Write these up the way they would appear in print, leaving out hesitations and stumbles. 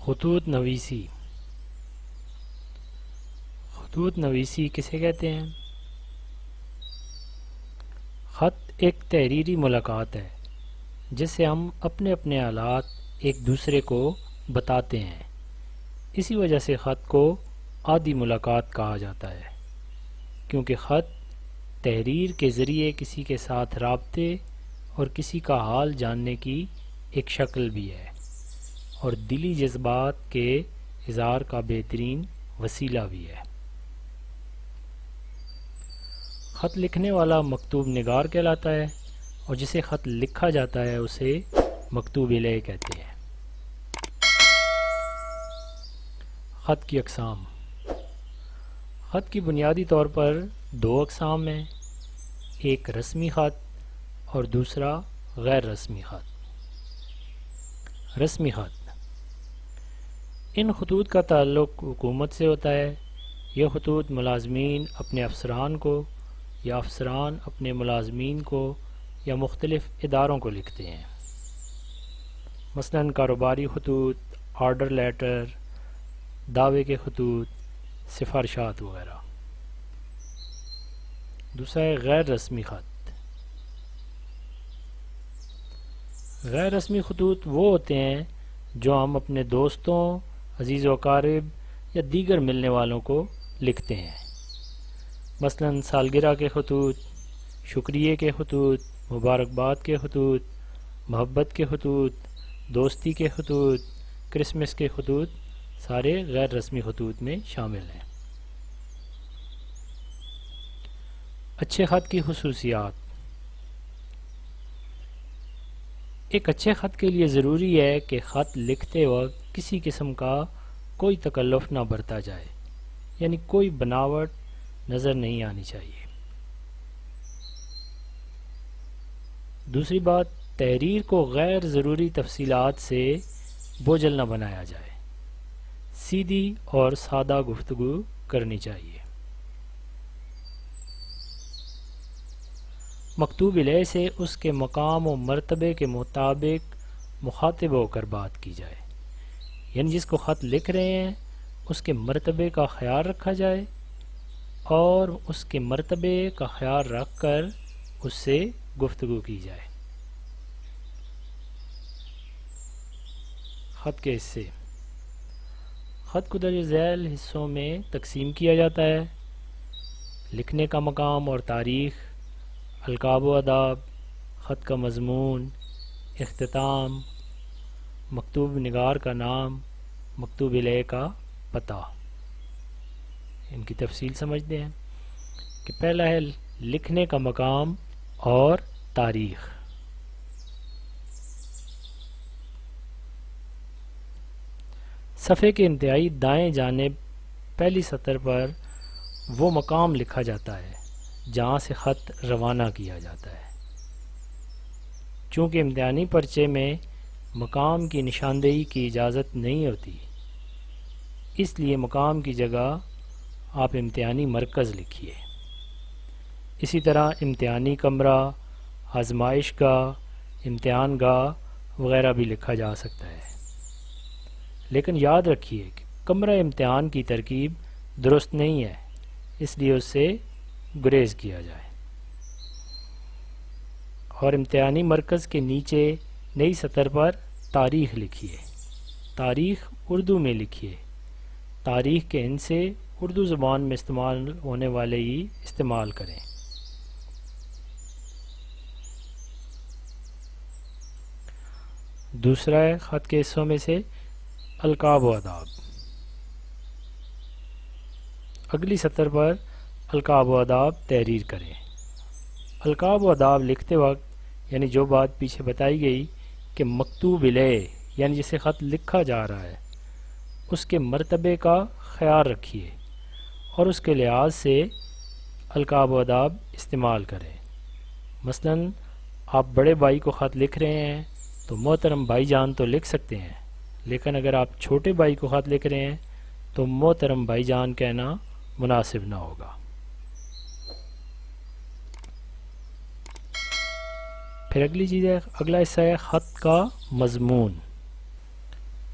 خطوط نویسی. خطوط نویسی کسے کہتے ہیں؟ خط ایک تحریری ملاقات ہے جس سے ہم اپنے اپنے حالات ایک دوسرے کو بتاتے ہیں. اسی وجہ سے خط کو عادی ملاقات کہا جاتا ہے، کیونکہ خط تحریر کے ذریعے کسی کے ساتھ رابطے اور کسی کا حال جاننے کی ایک شکل بھی ہے اور دلی جذبات کے اظہار کا بہترین وسیلہ بھی ہے. خط لکھنے والا مکتوب نگار کہلاتا ہے اور جسے خط لکھا جاتا ہے اسے مکتوب الیہ کہتے ہیں. خط کی اقسام. خط کی بنیادی طور پر دو اقسام ہیں، ایک رسمی خط اور دوسرا غیر رسمی خط. رسمی خط، ان خطوط کا تعلق حکومت سے ہوتا ہے. یہ خطوط ملازمین اپنے افسران کو یا افسران اپنے ملازمین کو یا مختلف اداروں کو لکھتے ہیں. مثلاً کاروباری خطوط، آرڈر لیٹر، دعوے کے خطوط، سفارشات وغیرہ. دوسرا ہے غیر رسمی خط. غیر رسمی خطوط وہ ہوتے ہیں جو ہم اپنے دوستوں، عزیز و اقارب یا دیگر ملنے والوں کو لکھتے ہیں. مثلاً سالگرہ کے خطوط، شکریہ کے خطوط، مبارکباد کے خطوط، محبت کے خطوط، دوستی کے خطوط، کرسمس کے خطوط سارے غیر رسمی خطوط میں شامل ہیں. اچھے خط کی خصوصیات. ایک اچھے خط کے لیے ضروری ہے کہ خط لکھتے وقت کسی قسم کا کوئی تکلف نہ برتا جائے، یعنی کوئی بناوٹ نظر نہیں آنی چاہیے. دوسری بات، تحریر کو غیر ضروری تفصیلات سے بوجھل نہ بنایا جائے، سیدھی اور سادہ گفتگو کرنی چاہیے. مکتوب الیہ سے اس کے مقام و مرتبے کے مطابق مخاطب ہو کر بات کی جائے، یعنی جس کو خط لکھ رہے ہیں اس کے مرتبے کا خیال رکھا جائے اور اس کے مرتبے کا خیال رکھ کر اس سے گفتگو کی جائے. خط کے حصے. خط کو درج ذیل حصوں میں تقسیم کیا جاتا ہے: لکھنے کا مقام اور تاریخ، القاب و آداب، خط کا مضمون، اختتام، مکتوب نگار کا نام، مکتوب الیہ کا پتہ. ان کی تفصیل سمجھتے ہیں کہ پہلا ہے لکھنے کا مقام اور تاریخ. صفحے کے انتہائی دائیں جانب پہلی سطر پر وہ مقام لکھا جاتا ہے جہاں سے خط روانہ کیا جاتا ہے. چونکہ امتحانی پرچے میں مقام کی نشاندہی کی اجازت نہیں ہوتی، اس لیے مقام کی جگہ آپ امتحانی مرکز لکھیے. اسی طرح امتحانی کمرہ، آزمائش گاہ، امتحان گاہ وغیرہ بھی لکھا جا سکتا ہے. لیکن یاد رکھیے کہ کمرہ امتحان کی ترکیب درست نہیں ہے، اس لیے اس سے گریز کیا جائے. اور امتحانی مرکز کے نیچے نئی سطر پر تاریخ لکھیے. تاریخ اردو میں لکھیے. تاریخ کے ہندسے اردو زبان میں استعمال ہونے والے ہی استعمال کریں. دوسرا ہے خط کے حصوں میں سے القاب و آداب. اگلی سطر پر القاب و آداب تحریر کریں. القاب و آداب لکھتے وقت یعنی جو بات پیچھے بتائی گئی کہ مکتوب الیہ یعنی جسے خط لکھا جا رہا ہے اس کے مرتبے کا خیال رکھیے اور اس کے لحاظ سے القاب و آداب استعمال کریں. مثلاً آپ بڑے بھائی کو خط لکھ رہے ہیں تو محترم بھائی جان تو لکھ سکتے ہیں، لیکن اگر آپ چھوٹے بھائی کو خط لکھ رہے ہیں تو محترم بھائی جان کہنا مناسب نہ ہوگا. پھر اگلی چیز ہے، اگلا حصہ ہے خط کا مضمون.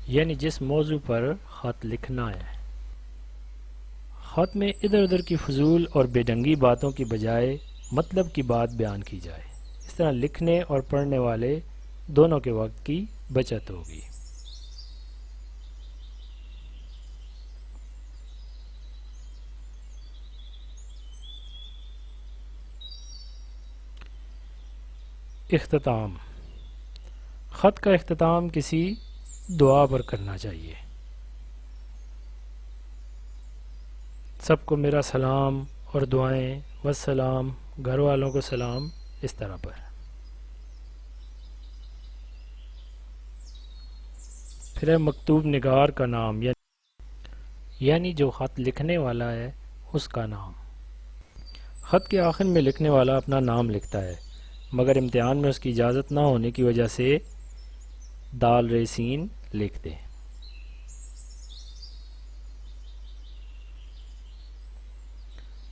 یعنی جس موضوع پر خط لکھنا ہے۔ خط میں ادھر ادھر کی فضول اور بے ڈنگی باتوں کی بجائے مطلب کی بات بیان کی جائے، اس طرح لکھنے اور پڑھنے والے دونوں کے وقت کی بچت ہوگی۔ اختتام: خط کا اختتام کسی دعا پر کرنا چاہیے۔ سب کو میرا سلام اور دعائیں، والسلام، گھر والوں کو سلام، اس طرح پر۔ پھر ہے مکتوب نگار کا نام، یعنی جو خط لکھنے والا ہے اس کا نام۔ خط کے آخر میں لکھنے والا اپنا نام لکھتا ہے، مگر امتحان میں اس کی اجازت نہ ہونے کی وجہ سے دال رے سین لکھ دے۔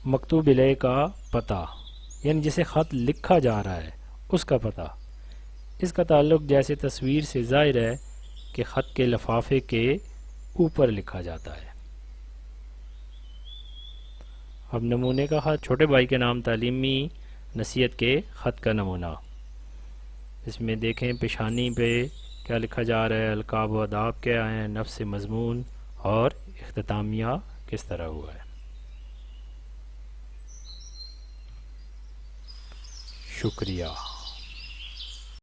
مکتوب الیہ کا پتہ، یعنی جسے خط لکھا جا رہا ہے اس کا پتہ۔ اس کا تعلق جیسے تصویر سے ظاہر ہے کہ خط کے لفافے کے اوپر لکھا جاتا ہے۔ اب نمونے کا خط، چھوٹے بھائی کے نام تعلیمی نصیحت کے خط کا نمونہ۔ اس میں دیکھیں پیشانی پہ کیا لکھا جا رہا ہے، القاب و آداب کیا ہیں، نفس مضمون اور اختتامیہ کس طرح ہوا ہے۔ شکریہ۔